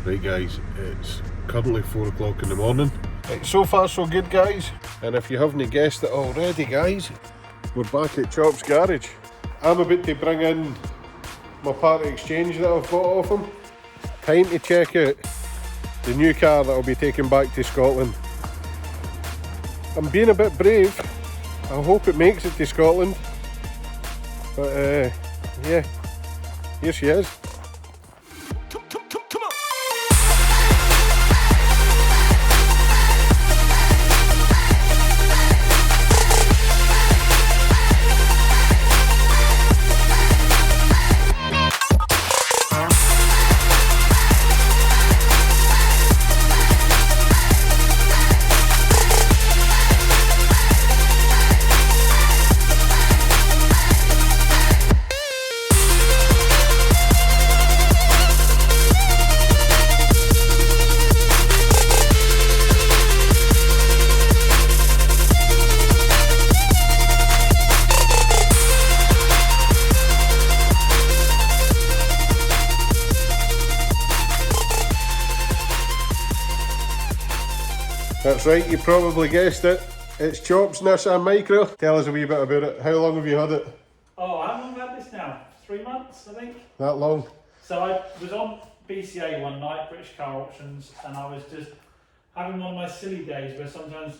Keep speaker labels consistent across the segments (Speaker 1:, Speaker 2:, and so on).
Speaker 1: Right guys, it's currently 4 o'clock in the morning. Right, so far so good guys, and if you haven't guessed it already guys, we're back at CHOPS Garage. I'm about to bring in my part exchange that I've bought off him. Time to check out the new car that I'll be taking back to Scotland. I'm being a bit brave, I hope it makes it to Scotland, but yeah, here she is. That's right, you probably guessed it. It's CHOPS Nissan Micra. Tell us a wee bit about it. How long have you had it?
Speaker 2: Oh, how long have I had this now? 3 months, I think.
Speaker 1: That long?
Speaker 2: So I was on BCA one night, British Car Auctions, and I was just having one of my silly days where sometimes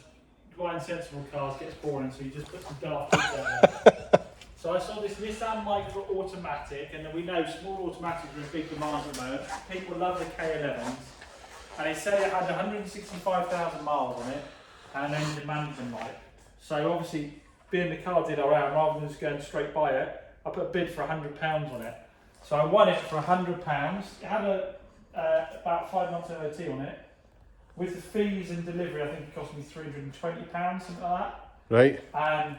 Speaker 2: buying sensible cars gets boring, so you just put some daft things out there. So I saw this Nissan Micra automatic, and we know small automatics are in big demand at the moment. People love the K11s. And it said it had 165,000 miles on it and an engine management light. So obviously, being the car did around, rather than just going straight by it, I put a bid for £100 on it. So I won it for £100. It had about 5 months MOT on it. With the fees and delivery, I think it cost me £320, something like that.
Speaker 1: Right.
Speaker 2: And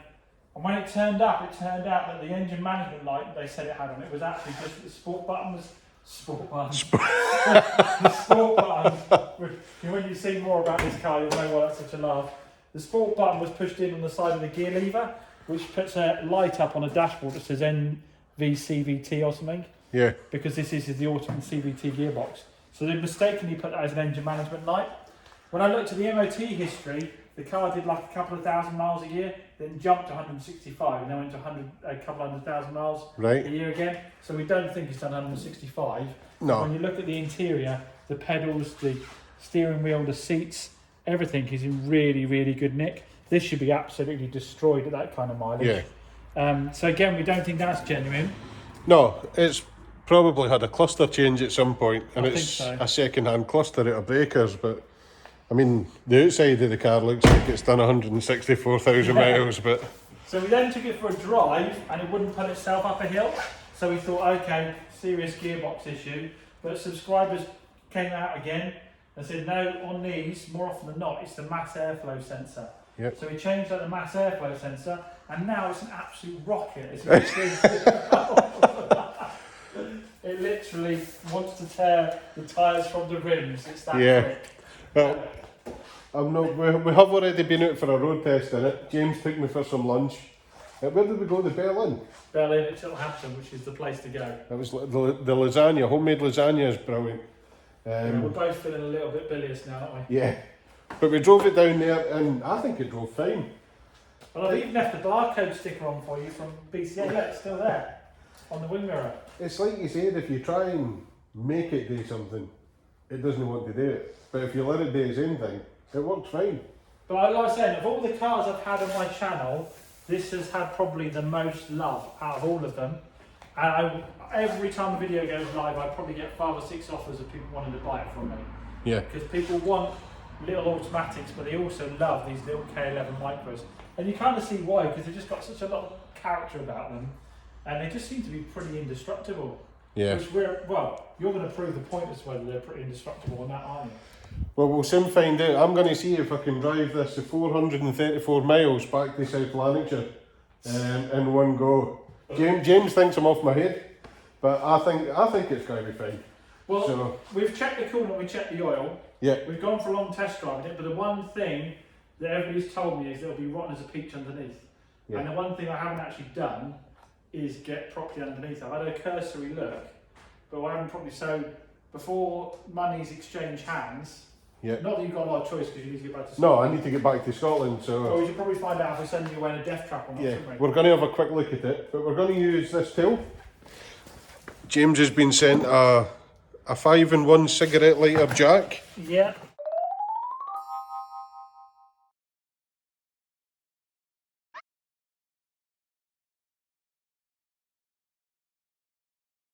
Speaker 2: when it turned up, it turned out that the engine management light they said it had on it was actually just the sport button was. Sport buttons. The sport button. When you see more about this car, you'll know why that's such a laugh. The sport button was pushed in on the side of the gear lever, which puts a light up on a dashboard that says NVCVT or something.
Speaker 1: Yeah. Because
Speaker 2: this is the Autumn CVT gearbox. So they mistakenly put that as an engine management light. When I looked at the MOT history, the car did like a couple of thousand miles a year, then jumped to 165, and then went to a couple of 100,000 miles a year again. So we don't think it's done 165.
Speaker 1: No.
Speaker 2: When you look at the interior, the pedals, the steering wheel, the seats, everything is in really, really good nick. This should be absolutely destroyed at that kind of mileage.
Speaker 1: Yeah.
Speaker 2: So again, we don't think that's genuine.
Speaker 1: No, it's probably had a cluster change at some point, and
Speaker 2: I
Speaker 1: it's
Speaker 2: think so.
Speaker 1: a second-hand cluster out of breakers, but I mean, the outside of the car looks like it's done 164,000 miles, but...
Speaker 2: So we then took it for a drive, and it wouldn't pull itself up a hill. So we thought, okay, serious gearbox issue. But subscribers came out again and said, no, on these, more often than not, it's the mass airflow sensor.
Speaker 1: Yep.
Speaker 2: So we changed out the mass airflow sensor, and now it's an absolute rocket. It's it literally wants to tear the tyres from the rims. It's that quick.
Speaker 1: Well, we have already been out for a road test in it. James took me for some lunch. Where did we go? The Berlin?
Speaker 2: Berlin at Chilhampton, which is the place to go.
Speaker 1: It was the lasagna, homemade lasagna is brilliant.
Speaker 2: We're both feeling a little bit bilious now, aren't we?
Speaker 1: Yeah, but we drove it down there and I think it drove fine.
Speaker 2: Well, I've even left the barcode sticker on for you from BCA. Look, it's still there on the wing mirror.
Speaker 1: It's like you said, if you try and make it do something, it doesn't want to do it. But if you let it do its own thing, it works fine.
Speaker 2: But like I said, of all the cars I've had on my channel, this has had probably the most love out of all of them. And every time a video goes live, I probably get 5 or 6 offers of people wanting to buy it from me. Yeah. Because people want little automatics, but they also love these little K11 Micras. And you kind of see why, because they've just got such a lot of character about them. And they just seem to be pretty indestructible. Yeah. Which you're going to prove the point as to whether they're pretty indestructible on that, aren't you?
Speaker 1: Well, we'll soon find out. I'm going to see if I can drive this to 434 miles back to South Lanarkshire in one go. James thinks I'm off my head, but I think it's going to be fine.
Speaker 2: Well, so, we've checked the coolant, we checked the oil. Yeah. We've gone for a long test drive in it, but the one thing that everybody's told me is it'll be rotten as a peach underneath. Yeah. And the one thing I haven't actually done is get properly underneath. I've had a cursory look, but I haven't properly. So before money's exchanged hands.
Speaker 1: Yeah.
Speaker 2: Not that you've got a lot of choice because you need to get back to
Speaker 1: No,
Speaker 2: Scotland.
Speaker 1: I need to get back to Scotland, so...
Speaker 2: Well, we should probably find out if we're sending you away in a death trap or not,
Speaker 1: yeah,
Speaker 2: shouldn't we?
Speaker 1: we're going to have a quick look at it, but we're going to use this tool. James has been sent a 5-in-1 cigarette lighter jack.
Speaker 2: Yeah.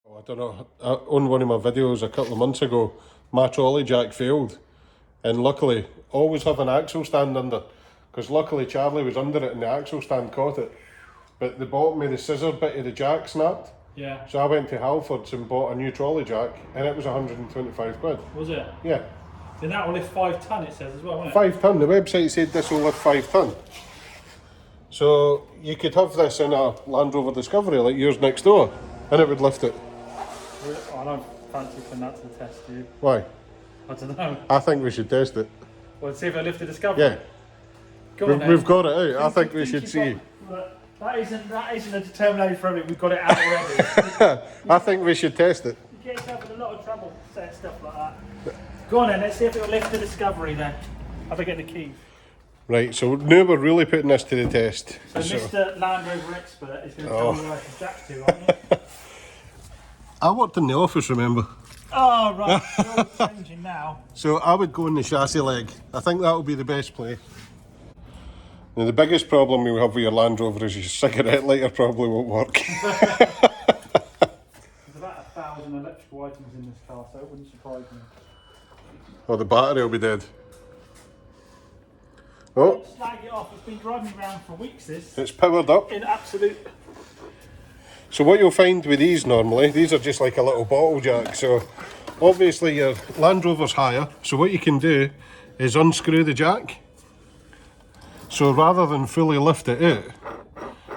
Speaker 1: Oh, I don't know, on one of my videos a couple of months ago, my trolley jack failed. And luckily, always have an axle stand under, because luckily Charlie was under it and the axle stand caught it. But the bottom of the scissor bit of the jack snapped.
Speaker 2: Yeah.
Speaker 1: So I went to Halfords and bought a new trolley jack, and it was 125 quid.
Speaker 2: Was it?
Speaker 1: Yeah.
Speaker 2: Then that will lift 5 tonne, it says as well, won't it?
Speaker 1: 5 tonne, the website said this will lift 5 tonne. So you could have this in a Land Rover Discovery like yours next door, and it would lift it.
Speaker 2: Oh, I don't fancy putting that to the test, do you?
Speaker 1: Why?
Speaker 2: I don't know.
Speaker 1: I think we should test it.
Speaker 2: Well, see if I lift the Discovery.
Speaker 1: Yeah.
Speaker 2: Go on then.
Speaker 1: We've got it out. I think we should
Speaker 2: you've
Speaker 1: see.
Speaker 2: got- That isn't a determination for everything. We've got it out already.
Speaker 1: I think we should test it.
Speaker 2: You get yourself in a lot of trouble saying stuff like that. Go on then, let's see if it'll lift the Discovery then. Have I get the key?
Speaker 1: Right, so now we're really putting this to the test.
Speaker 2: So Mr. Land Rover expert is going to tell me where to jack to, aren't you?
Speaker 1: I worked in the office, remember?
Speaker 2: Oh, right. You're all changing now.
Speaker 1: So I would go in the chassis leg. I think that would be the best play. Now the biggest problem you have with your Land Rover is your cigarette lighter probably won't work.
Speaker 2: There's about 1,000 electrical items in this car, so it wouldn't surprise me.
Speaker 1: Or the battery will be dead.
Speaker 2: Don't
Speaker 1: Oh,
Speaker 2: slag it off. It's been driving me around for weeks, this.
Speaker 1: it's powered up.
Speaker 2: In absolute...
Speaker 1: So what you'll find with these normally, these are just like a little bottle jack. So obviously your Land Rover's higher. So what you can do is unscrew the jack. So rather than fully lift it out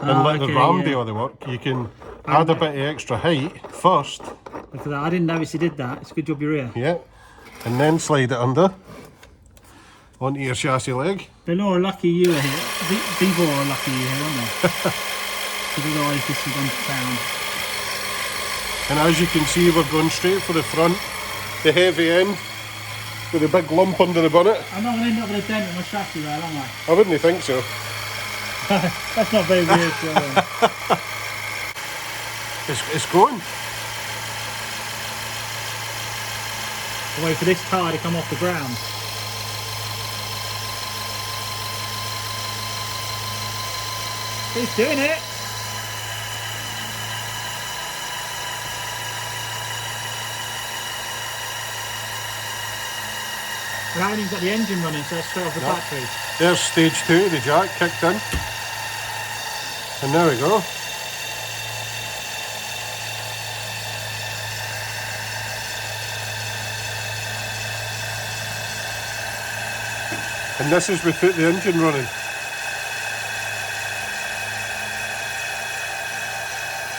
Speaker 1: and let the ram do all the work, you can add a bit of extra height first.
Speaker 2: Look at that. I didn't notice you did that. It's a good job you're here.
Speaker 1: Yeah. And then slide it under onto your chassis leg.
Speaker 2: They're all lucky you are here. People are lucky you're here, aren't they? Because otherwise this would go to town.
Speaker 1: And as you can see, we're going straight for the front, the heavy end, with a big lump under the bonnet.
Speaker 2: I'm not going to end up with a dent in my chassis rail, am I?
Speaker 1: I wouldn't think so.
Speaker 2: That's not very weird,
Speaker 1: It's going.
Speaker 2: I'll wait for this car to come off the ground. He's doing it! I haven't even got the engine running, so let's straight off the battery.
Speaker 1: There's stage 2, the jack kicked in. And there we go. And this is without the engine running.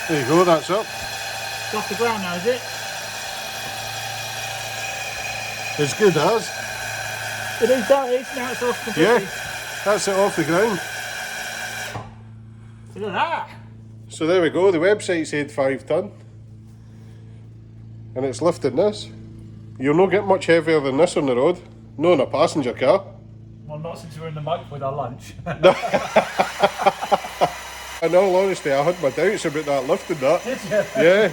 Speaker 1: There you go, that's up.
Speaker 2: It's off the ground now, is it?
Speaker 1: As good as.
Speaker 2: It is, that is, now it's off completely.
Speaker 1: Yeah, that's it off the ground.
Speaker 2: Look at that!
Speaker 1: So there we go, the website said 5 tonne. And it's lifting this. You'll not get much heavier than this on the road. No in a passenger car.
Speaker 2: Well, not since we were in the muck with our lunch.
Speaker 1: In all honesty, I had my doubts about that lifting that.
Speaker 2: Did you?
Speaker 1: Yeah.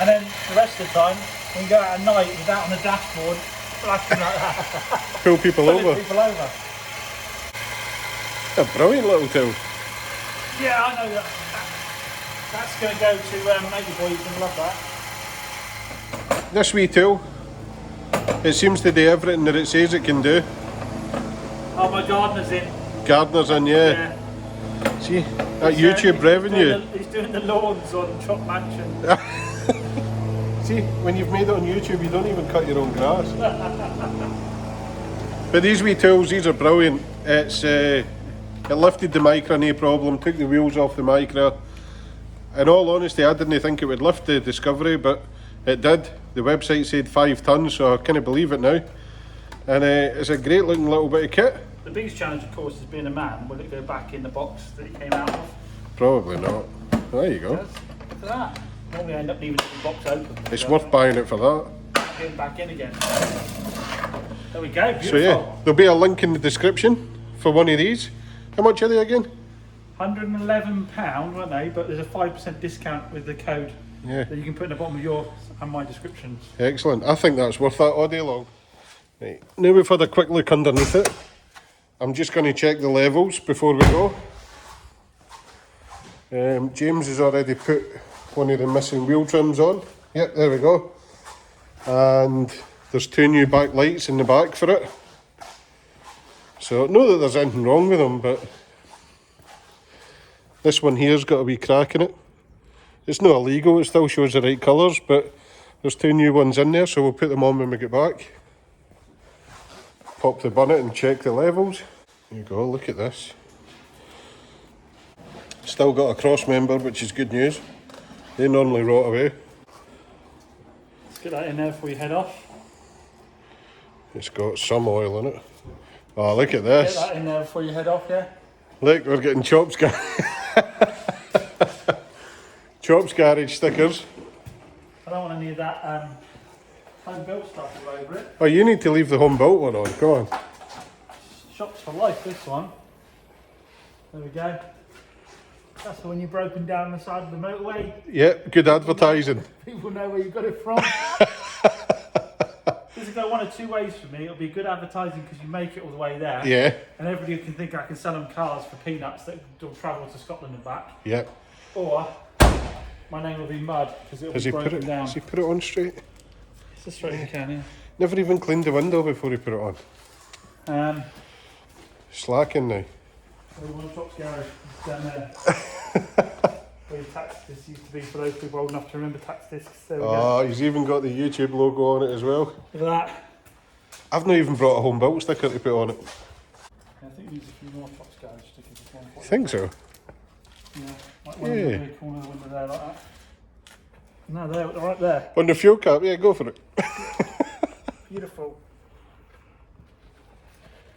Speaker 2: And then the rest of the time, when you go out at night, you're out on the dashboard, flashing like that.
Speaker 1: Pull people
Speaker 2: Pulling
Speaker 1: over.
Speaker 2: people over.
Speaker 1: A brilliant little tool.
Speaker 2: Yeah, I know that. That's going to go to Maybe Boy, you're going to love that.
Speaker 1: This wee tool, it seems to do everything that it says it can do.
Speaker 2: Oh, my gardener's in.
Speaker 1: Gardener's in, yeah. See, that YouTube revenue.
Speaker 2: He's doing the lawns on Chop Mansion.
Speaker 1: See, when you've made it on YouTube, you don't even cut your own grass. But these wee tools, these are brilliant. It's it lifted the Micra, no problem, took the wheels off the Micra. In all honesty, I didn't think it would lift the Discovery, but it did. The website said 5 tonne, so I can't believe it now. And it's a great looking little bit of kit.
Speaker 2: The biggest challenge, of course, is being a man. Will it go back in the box that it came out of?
Speaker 1: Probably not. There you go.
Speaker 2: Look at that. Normally I end up leaving the box open.
Speaker 1: It's worth buying it for that.
Speaker 2: Getting back in again. There we go, beautiful.
Speaker 1: So yeah, there'll be a link in the description for one of these. How much are they again?
Speaker 2: £111, weren't they? But there's a 5% discount with the code that you can put in the bottom of yours and my descriptions.
Speaker 1: Excellent. I think that's worth that all day long. Right, now we've had a quick look underneath it. I'm just going to check the levels before we go. James has already put one of the missing wheel trims on. Yep, there we go. And there's 2 new back lights in the back for it. So not that there's anything wrong with them, but this one here's got a wee crack in it. It's not illegal, it still shows the right colours, but there's 2 new ones in there, so we'll put them on when we get back. Pop the bonnet and check the levels. There you go, look at this. Still got a cross member, which is good news. They normally rot away.
Speaker 2: Let's get that in there before you head off.
Speaker 1: It's got some oil in it. Oh, look at this.
Speaker 2: Get that in there before you head off, yeah?
Speaker 1: Look, we're getting CHOPS CHOPS Garage stickers.
Speaker 2: I don't want any of that home built stuff all over it.
Speaker 1: Oh, you need to leave the home built one on, come on.
Speaker 2: Shops for life, this one. There we go. That's the one you've broken down the side of the motorway.
Speaker 1: Yep, good advertising.
Speaker 2: People know where you got it from. This will go one of 2 ways for me. It'll be good advertising because you make it all the way there.
Speaker 1: Yeah.
Speaker 2: And everybody can think I can sell them cars for peanuts that will travel to Scotland and back.
Speaker 1: Yep.
Speaker 2: Or my name will be mud because it'll be broken down.
Speaker 1: Has he put it on straight?
Speaker 2: It's as straight as you can, yeah.
Speaker 1: Never even cleaned the window before he put it on. Slacking now.
Speaker 2: We want CHOPS Garage down there. Where your tax discs used to be for those people old enough to remember tax discs. There we go.
Speaker 1: He's even got the YouTube logo on it as well.
Speaker 2: Look at that.
Speaker 1: I've not even brought a home built sticker to put on it.
Speaker 2: I think there's a few more CHOPS Garage stickers as well.
Speaker 1: I think so.
Speaker 2: Yeah, like one in the corner of the window there, like that. No, they're right there.
Speaker 1: On the fuel cap, yeah, go for it.
Speaker 2: Beautiful.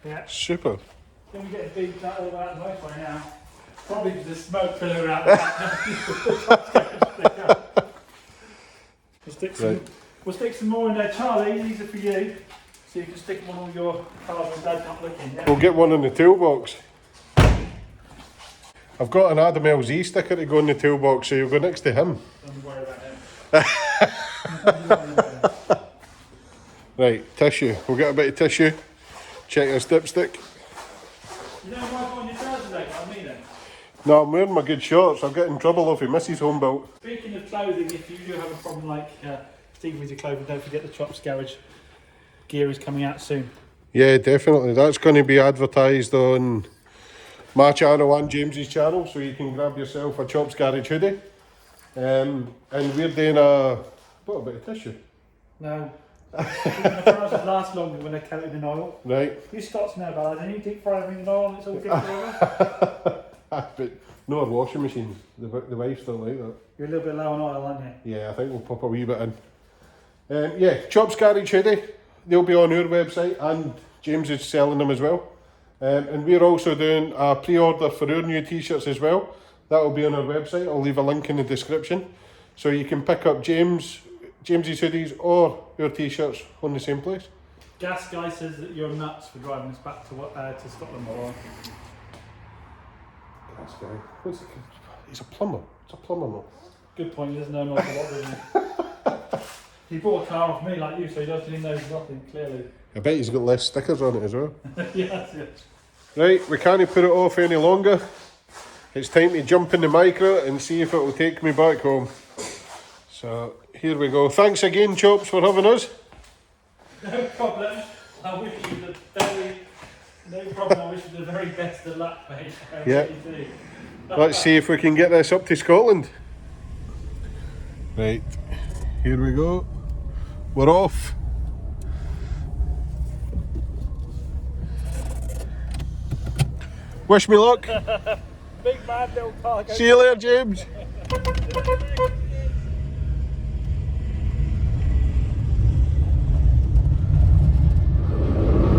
Speaker 2: Yeah.
Speaker 1: Super.
Speaker 2: Then we get beeped out all that motorway now. Probably because there's smoke filling around the back. We'll stick some more in there, Charlie. These are for you. So you can stick them on all your cars when Dad's not looking. Yeah?
Speaker 1: We'll get one in the toolbox. I've got an Adam LZ sticker to go in the toolbox, so you'll go next to him.
Speaker 2: Don't worry about him.
Speaker 1: Right, tissue. We'll get a bit of tissue. Check this dipstick.
Speaker 2: You know why I've got on your trousers like I mean it?
Speaker 1: No, I'm wearing my good shorts. I'll get in trouble if he misses home built.
Speaker 2: Speaking of clothing, if you do have a problem like Steve with your clothing, don't forget the CHOPS Garage gear is coming out soon.
Speaker 1: Yeah, definitely. That's going to be advertised on my channel and James's channel, so you can grab yourself a CHOPS Garage hoodie. And we're doing what a bit of tissue.
Speaker 2: No. The trousers last longer when they're coated in oil.
Speaker 1: Right.
Speaker 2: You Scots know about that. Then you deep fry them in oil and it's all good forever.
Speaker 1: But no our washing machines. The wife's don't like that.
Speaker 2: You're a little bit low on oil, aren't you?
Speaker 1: Yeah, I think we'll pop a wee bit in. Yeah, CHOPS Garage hoodie. They'll be on our website, and James is selling them as well. And we're also doing a pre-order for our new t-shirts as well. That will be on our website. I'll leave a link in the description, so you can pick up James's hoodies or your t-shirts on the same place.
Speaker 2: Gas guy says that you're nuts for driving us back to Scotland.
Speaker 1: Gas guy. What's it? He's a plumber. It's a plumber, no.
Speaker 2: Good point. He doesn't know an awful lot, does he? He bought a car off me like you, so he doesn't know nothing clearly.
Speaker 1: I bet he's got less stickers on it as well.
Speaker 2: Yes.
Speaker 1: Right, we can't put it off any longer. It's time to jump in the Micra and see if it will take me back home. So here we go. Thanks again, Chops, for having us.
Speaker 2: No problem. I wish you the very best of luck, mate.
Speaker 1: Yeah. Let's see if we can get this up to Scotland. Right, here we go. We're off. Wish me luck.
Speaker 2: Big man, little cargo.
Speaker 1: See you later, James.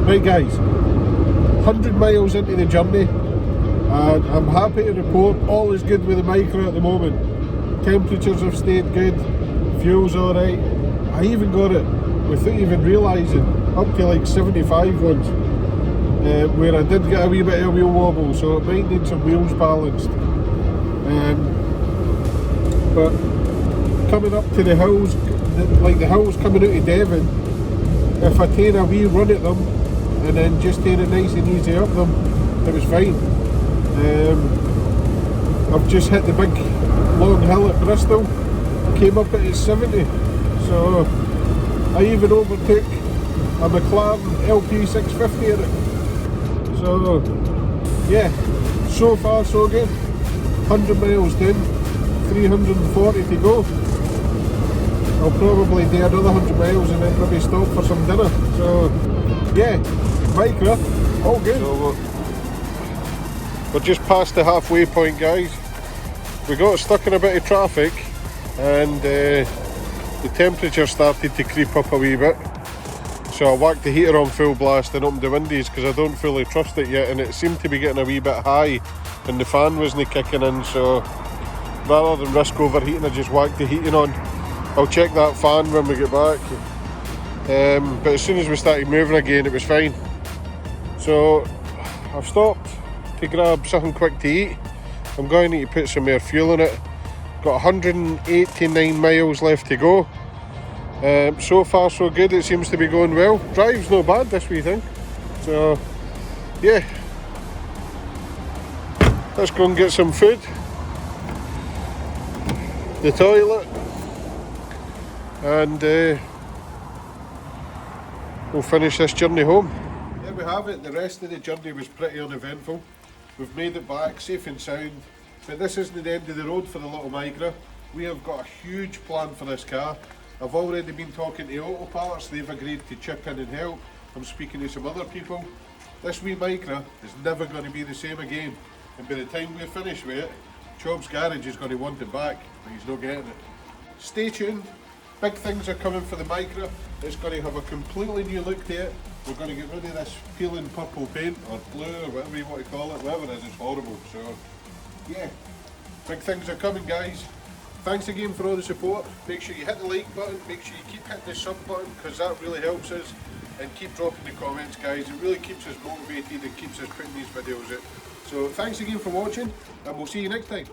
Speaker 1: Right guys, 100 miles into the journey, and I'm happy to report all is good with the Micra at the moment. temperatures have stayed good, fuel's alright. I even got it, without even realising, up to like 75 once, where I did get a wee bit of wheel wobble, so it might need some wheels balanced. But coming up to the hills, like the hills coming out of Devon, if I take a wee run at them and then just take it nice and easy up them, it was fine. I've just hit the big long hill at Bristol, came up at 70, so I even overtook a McLaren LP 650 in it. So yeah, so far so good. 100 miles done, 340 to go. I'll probably do another 100 miles and then maybe stop for some dinner. So yeah, Micra, all good. So we're just past the halfway point, guys. We got stuck in a bit of traffic and the temperature started to creep up a wee bit. So I whacked the heater on full blast and opened the windows because I don't fully trust it yet, and it seemed to be getting a wee bit high and the fan wasn't kicking in, so rather than risk overheating I just whacked the heating on. I'll check that fan when we get back, but as soon as we started moving again it was fine. So I've stopped to grab something quick to eat. I'm going to need to put some more fuel in it. Got 189 miles left to go. So far so good, it seems to be going well. Drive's no bad, this wee thing. So yeah, let's go and get some food, the toilet, and we'll finish this journey home. There we have it, the rest of the journey was pretty uneventful. We've made it back safe and sound, but this isn't the end of the road for the little Micra. We have got a huge plan for this car. I've already been talking to AUTOPARTS, they've agreed to chip in and help. I'm speaking to some other people. This wee Micra is never going to be the same again, and by the time we're finished with it, CHOPS Garage is going to want it back, but he's not getting it. Stay tuned, big things are coming for the Micra. It's going to have a completely new look to it. We're going to get rid of this peeling purple paint, or blue, or whatever you want to call it. Whatever it is, it's horrible. So yeah, big things are coming, guys. Thanks again for all the support. Make sure you hit the like button, make sure you keep hitting the sub button, because that really helps us, and keep dropping the comments, guys. It really keeps us motivated and keeps us putting these videos out. So thanks again for watching, and we'll see you next time.